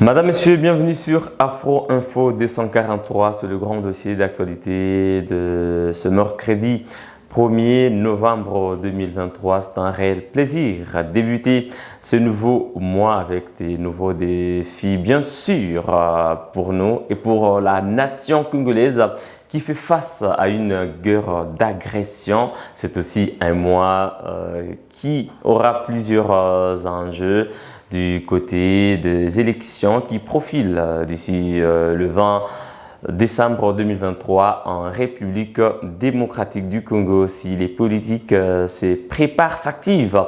Madame, Messieurs, bienvenue sur Afro Info 243 sur le grand dossier d'actualité de ce mercredi 1er novembre 2023. C'est un réel plaisir à débuter ce nouveau mois avec des nouveaux défis, bien sûr, pour nous et pour la nation congolaise qui fait face à une guerre d'agression. C'est aussi un mois qui aura plusieurs enjeux du côté des élections qui profilent d'ici le 20 décembre 2023 en République démocratique du Congo. Si les politiques se préparent, s'activent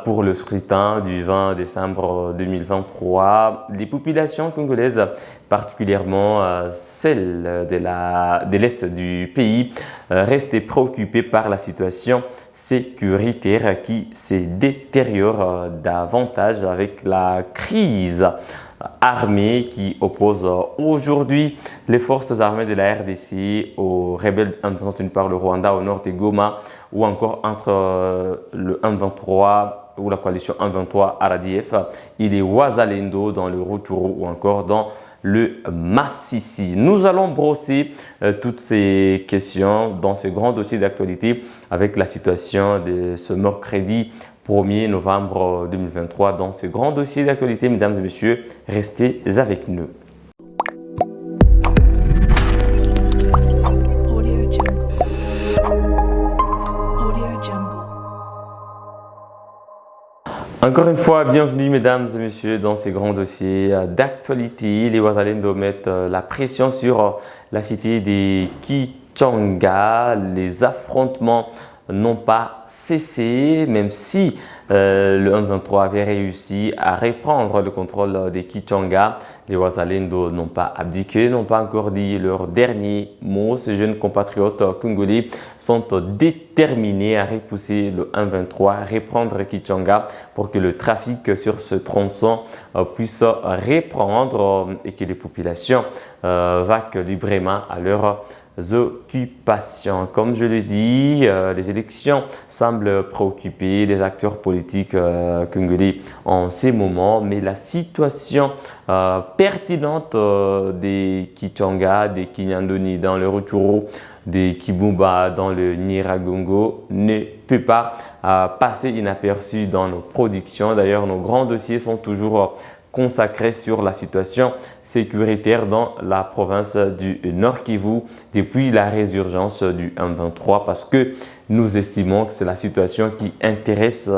pour le scrutin du 20 décembre 2023, les populations congolaises, particulièrement celles de l'Est du pays, restent préoccupées par la situation sécuritaire qui se détériore davantage avec la crise armée qui oppose aujourd'hui les forces armées de la RDC aux rebelles M23 par le Rwanda au nord de Goma, ou encore entre le M23 ou la coalition M23 RDF et les Wazalendo dans le Rutshuru ou encore dans le Massissi. Nous allons brosser toutes ces questions dans ce grand dossier d'actualité avec la situation de ce mercredi 1er novembre 2023 dans ce grand dossier d'actualité. Mesdames et messieurs, restez avec nous. Encore une fois, bienvenue mesdames et messieurs dans ces grands dossiers d'actualité. Les Wazalendo mettent la pression sur la cité de Kichanga. Les affrontements n'ont pas cessé, même si le M23 avait réussi à reprendre le contrôle de Kichanga. Les Wazalendo n'ont pas abdiqué, n'ont pas encore dit leur dernier mot. Ces jeunes compatriotes congolais sont déterminés à repousser le M23, à reprendre Kichanga pour que le trafic sur ce tronçon puisse reprendre et que les populations vaquent librement à leur occupations. Comme je l'ai dit, les élections semblent préoccuper les acteurs politiques congolais en ces moments, mais la situation pertinente des Kichanga, des Kinyandoni dans le Rutshuru, des Kibumba dans le Nyiragongo ne peut pas passer inaperçue dans nos productions. D'ailleurs, nos grands dossiers sont toujours consacré sur la situation sécuritaire dans la province du Nord Kivu depuis la résurgence du M23 parce que nous estimons que c'est la situation qui intéresse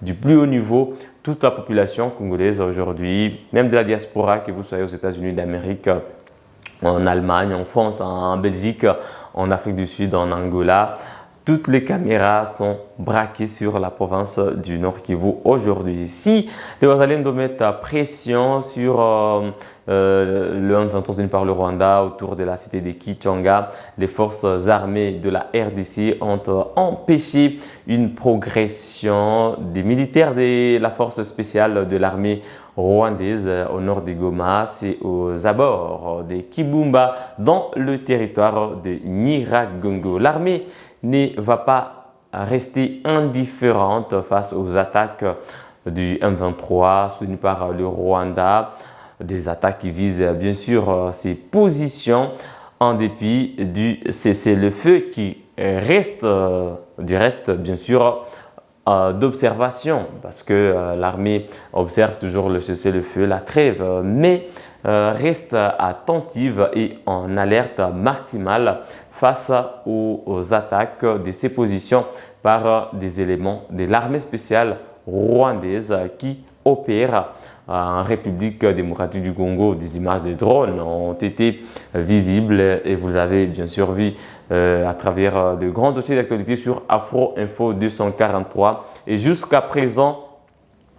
du plus haut niveau toute la population congolaise aujourd'hui, même de la diaspora, que vous soyez aux États-Unis d'Amérique, en Allemagne, en France, en Belgique, en Afrique du Sud, en Angola. Toutes les caméras sont braquées sur la province du Nord Kivu aujourd'hui. Si les Wazalendo mettent pression sur le M23 par le Rwanda autour de la cité de Kichanga, les forces armées de la RDC ont empêché une progression des militaires de la force spéciale de l'armée rwandaise au nord de Goma, c'est aux abords de Kibumba dans le territoire de Nyiragongo. L'armée ne va pas rester indifférente face aux attaques du M23 soutenues par le Rwanda, des attaques qui visent bien sûr ses positions en dépit du cessez-le-feu qui reste du reste bien sûr d'observation parce que l'armée observe toujours le cessez-le-feu, la trêve, mais reste attentive et en alerte maximale face aux attaques de ces positions par des éléments de l'armée spéciale rwandaise qui opèrent en République démocratique du Congo. Des images de drones ont été visibles et vous avez bien sûr vu à travers de grands dossiers d'actualité sur Afro Info 243. Et jusqu'à présent,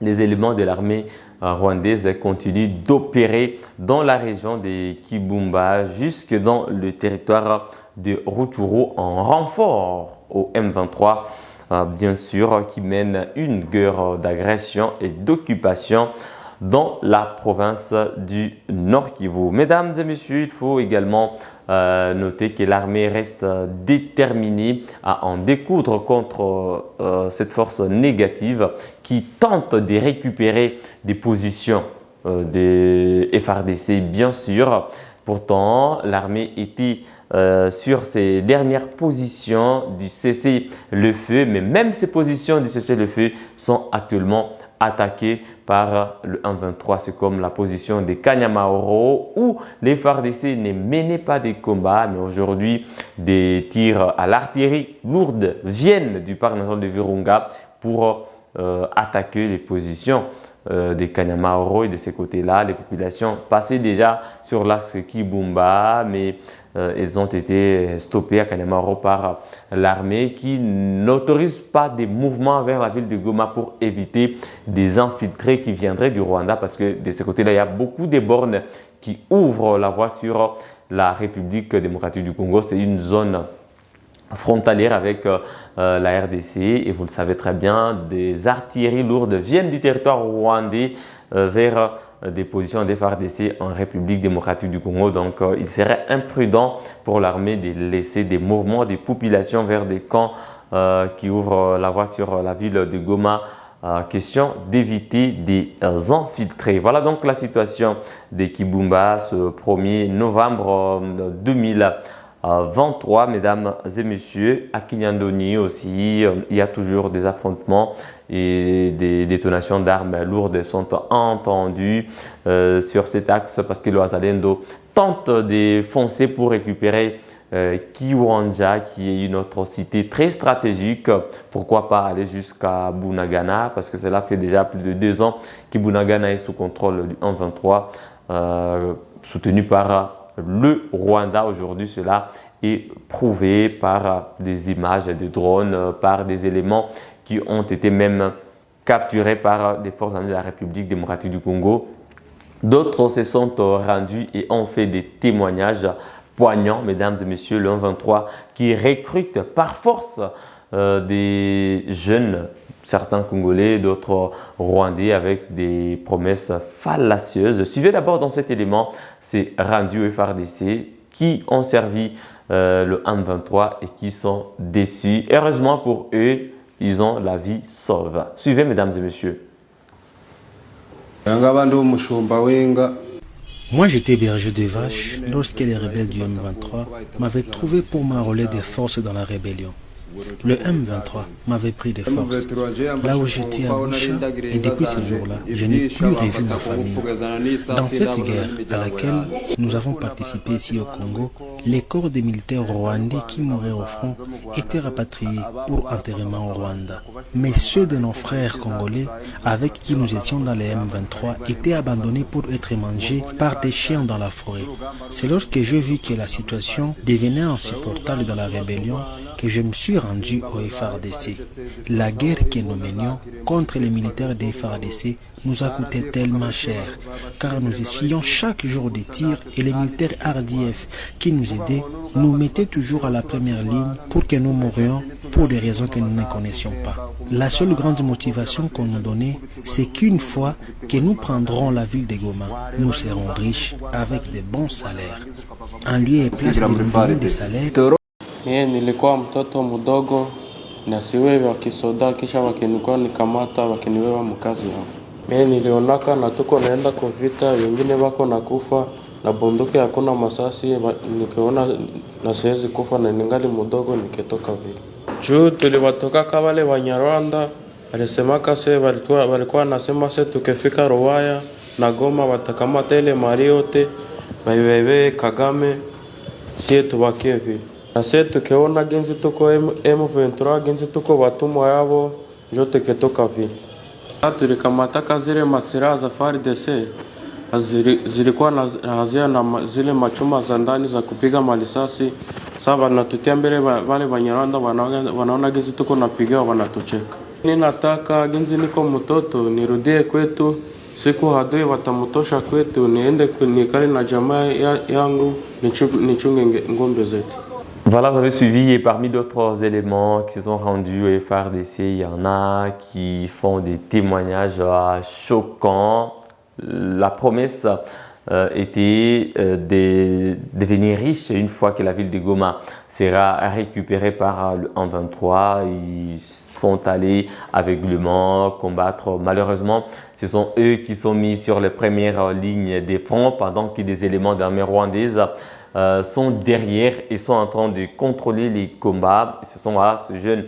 les éléments de l'armée rwandaise continuent d'opérer dans la région de Kibumba jusque dans le territoire de Rutshuru en renfort au M23, bien sûr, qui mène une guerre d'agression et d'occupation dans la province du Nord Kivu. Mesdames et messieurs, il faut également noter que l'armée reste déterminée à en découdre contre cette force négative qui tente de récupérer des positions des FARDC, bien sûr. Pourtant, l'armée était sur ses dernières positions du cessez-le-feu, mais même ces positions du cessez-le-feu sont actuellement attaquées par le M23. C'est comme la position des Kanyamaoro où les FARDC ne menaient pas des combats, mais aujourd'hui, des tirs à l'artillerie lourde viennent du parc national de Virunga pour attaquer les positions des Kanyamaoro, et de ces côtés-là, les populations passaient déjà sur l'axe Kibumba, mais elles ont été stoppées à Kanyamaoro par l'armée qui n'autorise pas des mouvements vers la ville de Goma pour éviter des infiltrés qui viendraient du Rwanda, parce que de ces côtés-là, il y a beaucoup de bornes qui ouvrent la voie sur la République démocratique du Congo. C'est une zone frontalière avec la RDC, et vous le savez très bien, des artilleries lourdes viennent du territoire rwandais vers des positions des FARDC en République démocratique du Congo. Donc il serait imprudent pour l'armée de laisser des mouvements des populations vers des camps qui ouvrent la voie sur la ville de Goma. Question d'éviter des infiltrés. Voilà donc la situation de Kibumba ce 1er novembre 2023, mesdames et messieurs. À Kinyandoni aussi, il y a toujours des affrontements et des détonations d'armes lourdes sont entendues sur cet axe, parce que le Wazalendo tente de foncer pour récupérer Kiwanja, qui est une autre cité très stratégique. Pourquoi pas aller jusqu'à Bunagana, parce que cela fait déjà plus de 2 ans que Bunagana est sous contrôle du M23, soutenu par le Rwanda. Aujourd'hui, cela est prouvé par des images de drones, par des éléments qui ont été même capturés par des forces armées de la République démocratique du Congo. D'autres se sont rendus et ont fait des témoignages poignants, mesdames et messieurs. Le M23 qui recrute par force des jeunes, certains Congolais, d'autres Rwandais, avec des promesses fallacieuses. Suivez d'abord dans cet élément ces rendus FARDC qui ont servi le M23 et qui sont déçus. Heureusement pour eux, ils ont la vie sauve. Suivez, mesdames et messieurs. Moi, j'étais berger de vaches lorsque les rebelles du M23 m'avaient trouvé pour m'enrôler des forces dans la rébellion. Le M23 m'avait pris de force, là où j'étais à Boucha, et depuis ce jour-là, je n'ai plus revu ma famille. Dans cette guerre à laquelle nous avons participé ici au Congo, les corps des militaires rwandais qui mouraient au front étaient rapatriés pour enterrement au Rwanda. Mais ceux de nos frères congolais avec qui nous étions dans les M23 étaient abandonnés pour être mangés par des chiens dans la forêt. C'est lorsque j'ai vu que la situation devenait insupportable dans la rébellion que je me suis rendu au FARDC. La guerre que nous menions contre les militaires des FARDC nous a coûté tellement cher, car nous essuyions chaque jour des tirs et les militaires RDF qui nous aidaient nous mettaient toujours à la première ligne pour que nous mourions pour des raisons que nous ne connaissions pas. La seule grande motivation qu'on nous donnait, c'est qu'une fois que nous prendrons la ville de Goma, nous serons riches avec de bons salaires. En lieu et place de nous donner des salaires, nilikuwa mtoto mdogo na siwe wa kisoda, kisha wakinikuwa nikamata wakiniwewa mkazi hao. Mimi nilionaka na tuko naenda kwa vita, wengine wako na kufa na bunduki hakuna masasi, nikiona na siwezi kufa na ningali mdogo nikitoka vile. Juu tuliwatoka wale Wanyarwanda, alisemaka se walikuwa nasema se tukifika Ruwaya na Goma watakamata ile mali yote baiwewe Kagame, sie tubakie vile. Na sisi tukiona genzi tuko M23, genzi tuko watumwa yao, njo tukitoka vile. Tulikamata zile masira za FARDC, zilikuwa na zile machuma za ndani za kupiga malisasi. Sasa wanatutia mbele wale Banyarwanda, wanaona genzi tuko napiga, wanatucheka. Ninataka genzi niko mtoto nirudie kwetu, siku hadui watamutosha kwetu, niende nikali na jamaa yangu nichunge ngombe zetu. Voilà, vous avez suivi, et parmi d'autres éléments qui se sont rendus au FARDC, il y en a qui font des témoignages choquants. La promesse était de devenir riche une fois que la ville de Goma sera récupérée par le 1-23. Ils sont allés aveuglément combattre. Malheureusement, ce sont eux qui sont mis sur les premières lignes des fronts pendant que des éléments d'armée rwandaise sont derrière et sont en train de contrôler les combats. Ce sont ces jeunes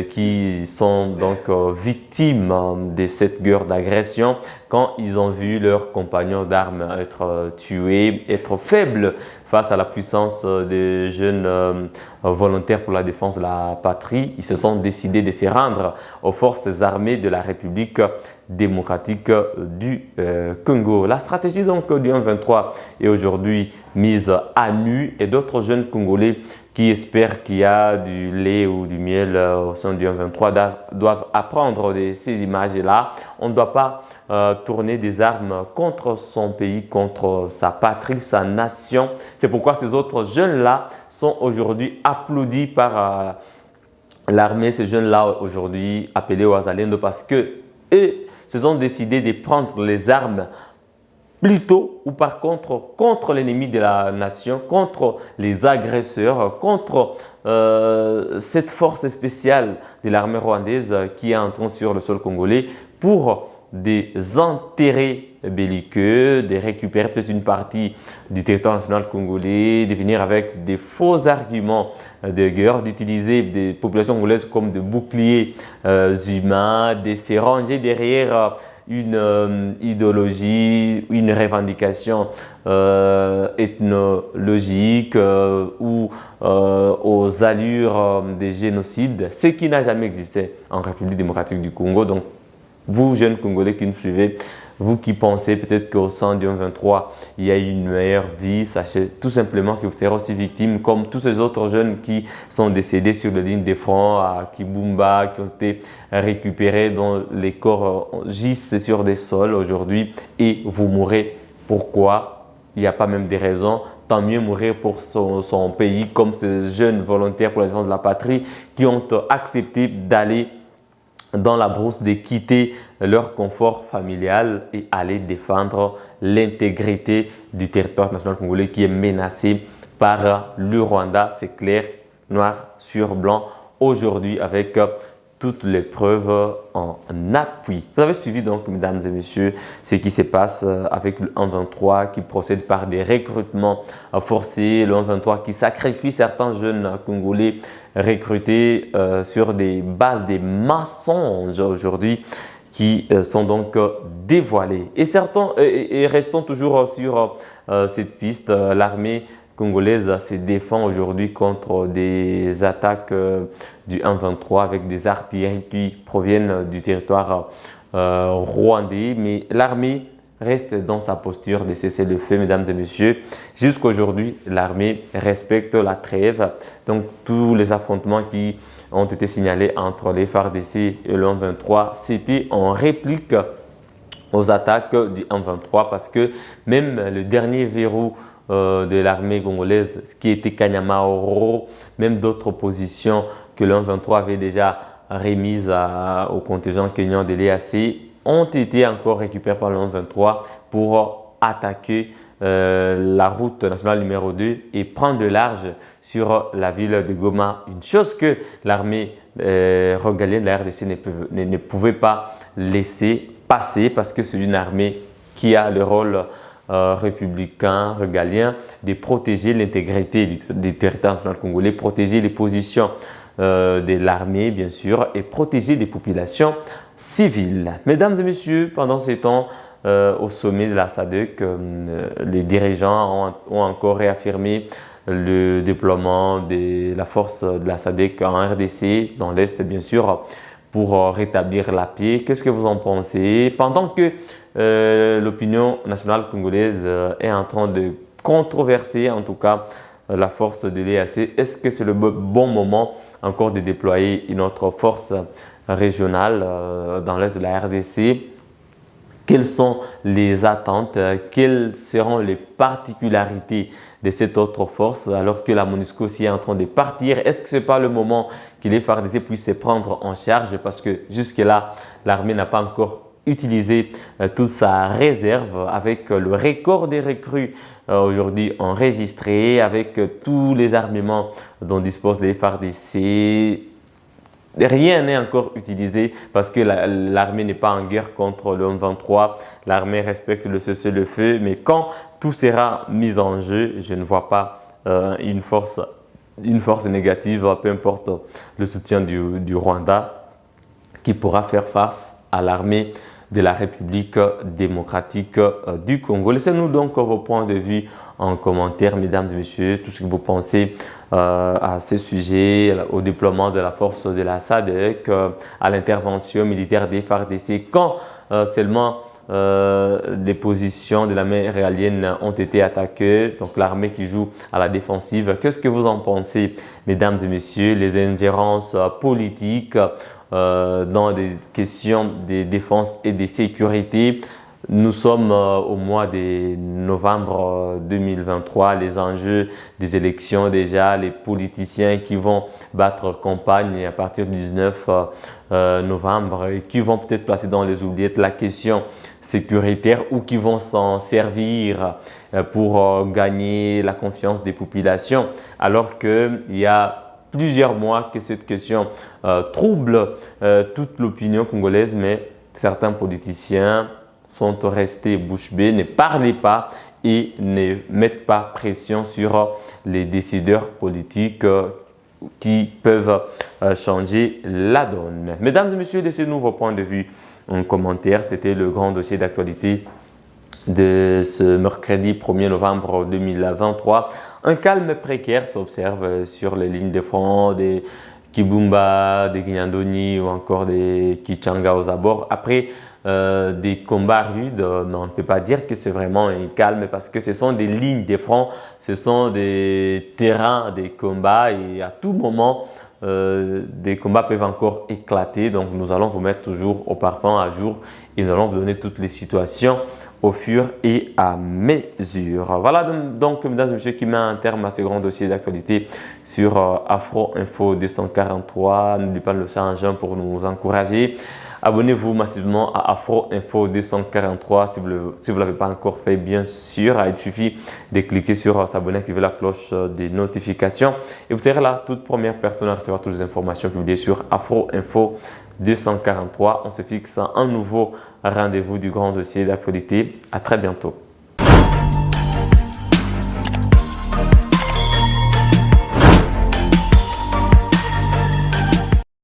qui sont donc victimes de cette guerre d'agression quand ils ont vu leurs compagnons d'armes être tués, être faibles face à la puissance des jeunes volontaires pour la défense de la patrie. Ils se sont décidés de se rendre aux forces armées de la République démocratique du Congo. La stratégie donc du 1-23 est aujourd'hui mise à nu et d'autres jeunes Congolais qui espèrent qu'il y a du lait ou du miel au sein du 1-23 doivent apprendre de ces images-là. On ne doit pas tourner des armes contre son pays, contre sa patrie, sa nation. C'est pourquoi ces autres jeunes-là sont aujourd'hui applaudis par l'armée. Ces jeunes-là aujourd'hui appelés au Wazalendo parce que eux se sont décidés de prendre les armes plutôt ou par contre l'ennemi de la nation, contre les agresseurs, contre cette force spéciale de l'armée rwandaise qui est entrée sur le sol congolais pour des intérêts belliqueux, de récupérer peut-être une partie du territoire national congolais, de venir avec des faux arguments de guerre, d'utiliser des populations congolaises comme des boucliers humains, de se ranger derrière une idéologie, une revendication ethnologique ou aux allures des génocides, ce qui n'a jamais existé en République démocratique du Congo. Donc, vous, jeunes Congolais qui nous suivez, vous qui pensez peut-être qu'au sein du 1-23, il y a une meilleure vie, sachez tout simplement que vous serez aussi victime comme tous ces autres jeunes qui sont décédés sur les lignes de front à Kibumba, qui ont été récupérés, dont les corps gisent sur des sols aujourd'hui et vous mourrez. Pourquoi? Il n'y a pas même des raisons. Tant mieux mourir pour son pays comme ces jeunes volontaires pour la défense de la patrie qui ont accepté d'aller dans la brousse, de quitter leur confort familial et aller défendre l'intégrité du territoire national congolais qui est menacé par le Rwanda. C'est clair, noir sur blanc aujourd'hui avec toutes les preuves en appui. Vous avez suivi donc, mesdames et messieurs, ce qui se passe avec le 1-23 qui procède par des recrutements forcés, le 1-23 qui sacrifie certains jeunes Congolais recrutés sur des bases des mensonges aujourd'hui qui sont donc dévoilés. Et restons toujours sur cette piste, l'armée congolaise se défend aujourd'hui contre des attaques du 1-23 avec des artilleries qui proviennent du territoire rwandais. Mais l'armée reste dans sa posture de cesser le feu, mesdames et messieurs. Jusqu'à aujourd'hui, l'armée respecte la trêve. Donc, tous les affrontements qui ont été signalés entre les FARDC et le 1-23, c'était en réplique aux attaques du 1-23 parce que même le dernier verrou de l'armée congolaise, qui était Kanyama-Oro, même d'autres positions que le 1-23 avait déjà remises au contingent kenyan de l'EAC, ont été encore récupérées par le 1-23 pour attaquer la route nationale numéro 2 et prendre de large sur la ville de Goma. Une chose que l'armée régalienne de la RDC ne pouvait pas laisser passer parce que c'est une armée qui a le rôle républicain, régalien, de protéger l'intégrité du territoire national congolais, protéger les positions de l'armée bien sûr et protéger des populations civiles. Mesdames et messieurs, pendant ces temps, au sommet de la SADC, les dirigeants ont encore réaffirmé le déploiement de la force de la SADC en RDC, dans l'Est bien sûr, pour rétablir la paix. Qu'est-ce que vous en pensez? Pendant que l'opinion nationale congolaise est en train de controverser, en tout cas, la force de l'EAC, est-ce que c'est le bon moment encore de déployer une autre force régionale dans l'Est de la RDC? Quelles sont les attentes? Quelles seront les particularités de cette autre force alors que la MONUSCO aussi est en train de partir? Est-ce que ce n'est pas le moment que les FARDC puissent se prendre en charge parce que jusque-là, l'armée n'a pas encore utiliser toute sa réserve avec le record des recrues aujourd'hui enregistrées, avec tous les armements dont disposent les FARDC. Rien n'est encore utilisé parce que l'armée n'est pas en guerre contre le M23. L'armée respecte le cessez-le-feu, mais quand tout sera mis en jeu, je ne vois pas une force négative, peu importe le soutien du Rwanda, qui pourra faire face à l'armée de la République démocratique du Congo. Laissez-nous donc vos points de vue en commentaire, mesdames et messieurs, tout ce que vous pensez à ce sujet, au déploiement de la force de la SADC, à l'intervention militaire des FARDC, quand seulement les positions de l'armée réalienne ont été attaquées, donc l'armée qui joue à la défensive. Qu'est-ce que vous en pensez, mesdames et messieurs? Les ingérences politiques dans des questions de défense et de sécurité. Nous sommes au mois de novembre 2023, les enjeux des élections déjà, les politiciens qui vont battre campagne à partir du 19 novembre et qui vont peut-être placer dans les oubliettes la question sécuritaire ou qui vont s'en servir pour gagner la confiance des populations, alors qu'il y a plusieurs mois que cette question trouble toute l'opinion congolaise, mais certains politiciens sont restés bouche bée, ne parlaient pas et ne mettent pas pression sur les décideurs politiques qui peuvent changer la donne. Mesdames et messieurs, laissez-nous vos points de vue en commentaire. C'était le grand dossier d'actualité de ce mercredi 1er novembre 2023. Un calme précaire s'observe sur les lignes de front des Kibumba, des Guignandoni ou encore des Kichanga aux abords. Après des combats rudes, mais on ne peut pas dire que c'est vraiment un calme parce que ce sont des lignes de front, ce sont des terrains des combats et à tout moment, des combats peuvent encore éclater. Donc nous allons vous mettre toujours au parfum à jour et nous allons vous donner toutes les situations au fur et à mesure. Voilà donc, mesdames et messieurs, qui met un terme à ce grand dossier d'actualité sur Afro Info 243. N'oubliez pas de le faire en juin pour nous encourager. Abonnez-vous massivement à Afro Info 243 si vous ne l'avez pas encore fait, bien sûr. Il suffit de cliquer sur s'abonner, activer la cloche des notifications et vous serez la toute première personne à recevoir toutes les informations publiées sur Afro Info 243. On se fixe un nouveau rendez-vous du grand dossier d'actualité. À très bientôt.